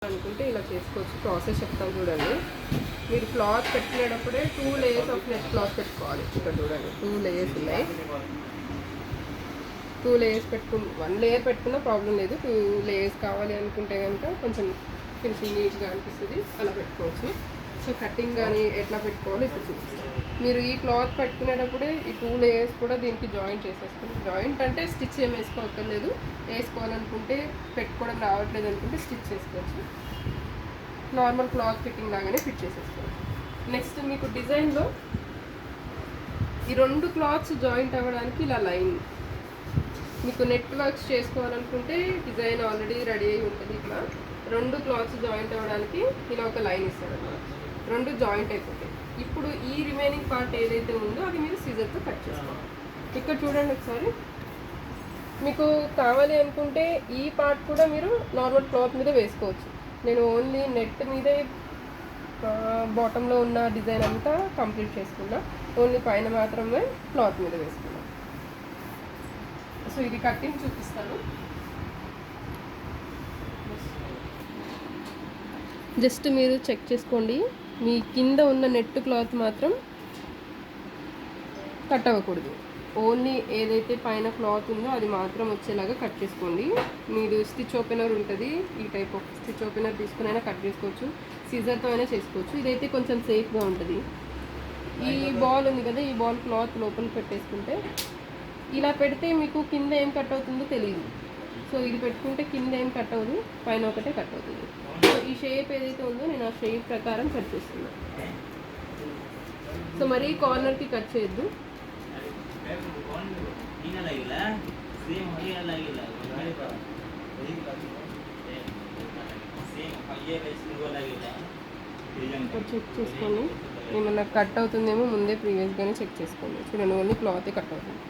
అనుకుంటే ఇలా చేసుకోవచ్చు. ప్రాసెస్ చెప్తాను చూడండి. మీరు క్లాత్ పెట్టుకునేటప్పుడే 2 లేయర్స్ ఆఫ్ నెట్ క్లాత్ పెట్టుకోవాలి. ఇక్కడ చూడండి 2 లేయర్స్ ఉన్నాయి. 2 లేయర్స్ 1 లేయర్ పెట్టుకున్న ప్రాబ్లం లేదు. 2 లేయర్స్ కావాలి అనుకుంటే కనుక కొంచెం ఫినిషింగ్ నీట్గా అనిపిస్తుంది, అలా పెట్టుకోవచ్చు. సో కటింగ్ కానీ ఎట్లా పెట్టుకోవాలో ఇప్పుడు చూపిస్తాను. మీరు ఈ క్లాత్ పెట్టుకునేటప్పుడే ఈ 2 లేయర్స్ కూడా దీనికి జాయింట్ చేసేసుకోండి. జాయింట్ అంటే స్టిచ్ ఏం వేసుకోవక్కర్లేదు. వేసుకోవాలనుకుంటే పెట్టుకోవడం రావట్లేదు అనుకుంటే స్టిచ్ చేసుకోవచ్చు. నార్మల్ క్లాత్ ఫిట్టింగ్ లాగానే ఫిట్ చేసేసుకోవచ్చు. నెక్స్ట్ మీకు డిజైన్లో ఈ 2 క్లాత్స్ జాయింట్ అవ్వడానికి ఇలా లైన్, మీకు నెట్ వర్క్స్ చేసుకోవాలనుకుంటే డిజైన్ ఆల్రెడీ రెడీ అయి ఉంటుంది. ఇక్కడ 2 క్లాత్స్ జాయింట్ అవ్వడానికి ఇలా ఒక లైన్ ఇస్తాడు అన్నమాట. 2 జాయింట్ అయిపోతాయి. ఇప్పుడు ఈ రిమైనింగ్ పార్ట్ ఏదైతే ఉందో అది మీరు సిజర్తో కట్ చేసుకోవాలి. ఇక్కడ చూడండి ఒకసారి. మీకు కావాలి అనుకుంటే ఈ పార్ట్ కూడా మీరు నార్మల్ క్లాత్ మీద వేసుకోవచ్చు. నేను ఓన్లీ నెట్ మీదే బాటంలో ఉన్న డిజైన్ అంతా కంప్లీట్ చేసుకున్నా. ఓన్లీ పైన మాత్రమే క్లాత్ మీద వేసుకున్నా. సో ఇది కట్టింగ్ చూపిస్తాను. జస్ట్ మీరు చెక్ చేసుకోండి. మీ కింద ఉన్న నెట్ క్లాత్ మాత్రం కట్ అవ్వకూడదు. ఓన్లీ ఏదైతే పైన క్లాత్ ఉందో అది మాత్రం వచ్చేలాగా కట్ చేసుకోండి. మీరు స్టిచ్ ఓపెనర్ ఉంటుంది, ఈ టైప్ ఆఫ్ స్టిచ్ ఓపెనర్ తీసుకుని అయినా కట్ చేసుకోవచ్చు, సీజర్తో అయినా చేసుకోవచ్చు. ఇదైతే కొంచెం సేఫ్గా ఉంటుంది. ఈ బాల్ ఉంది కదా, ఈ బాల్ క్లాత్ లోపల పెట్టేసుకుంటే ఇలా పెడితే మీకు కింద ఏం కట్ అవుతుందో తెలియదు. సో ఇది పెట్టుకుంటే కింద ఏం కట్ అవ్వదు, పైన ఒకటే కట్ అవుతుంది. సో ఈ షేప్ ఏదైతే ఉందో నేను ఆ షేప్ ప్రకారం కట్ చేస్తున్నాను. సో మరీ కార్నర్కి కట్ చేయొద్దు. చెక్ చేసుకోండి, ఏమన్నా కట్ అవుతుందేమో ముందే ప్రీవియస్గానే చెక్ చేసుకోండి. చూడండి ఓన్లీ క్లాతే కట్ అవుతుంది.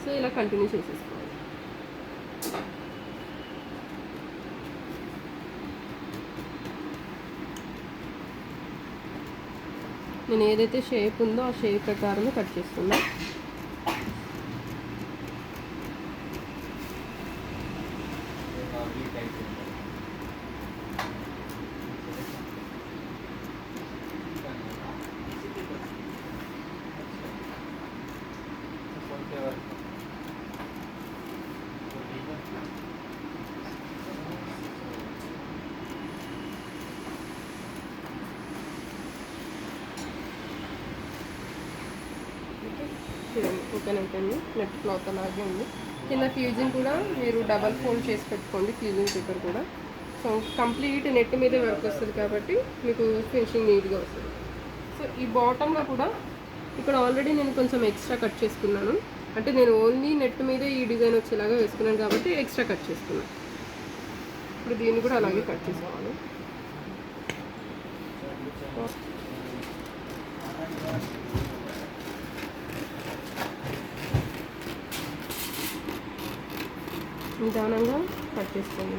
సో ఇలా కంటిన్యూ చేసేసుకోండి. నేను ఏదైతే షేప్ ఉందో ఆ షేప్ ప్రకారమే కట్ చేస్తున్నా. ఓకేనా అయిపోయింది. నెట్ క్లాత్ అలాగే ఉంది. కింద ఫ్యూజింగ్ కూడా మీరు డబల్ ఫోల్డ్ చేసి పెట్టుకోండి, ఫ్యూజింగ్ పేపర్ కూడా. సో కంప్లీట్ నెట్ మీదే వర్క్ వస్తుంది కాబట్టి మీకు ఫినిషింగ్ నీట్గా వస్తుంది. సో ఈ బాటంలో కూడా ఇక్కడ ఆల్రెడీ నేను కొంచెం ఎక్స్ట్రా కట్ చేసుకున్నాను. అంటే నేను ఓన్లీ నెట్ మీదే ఈ డిజైన్ వచ్చేలాగా వేసుకున్నాను కాబట్టి ఎక్స్ట్రా కట్ చేసుకున్నాను. ఇప్పుడు దీన్ని కూడా అలాగే కట్ చేసుకోవాలి. నిదానంగా కట్ చేసుకోండి.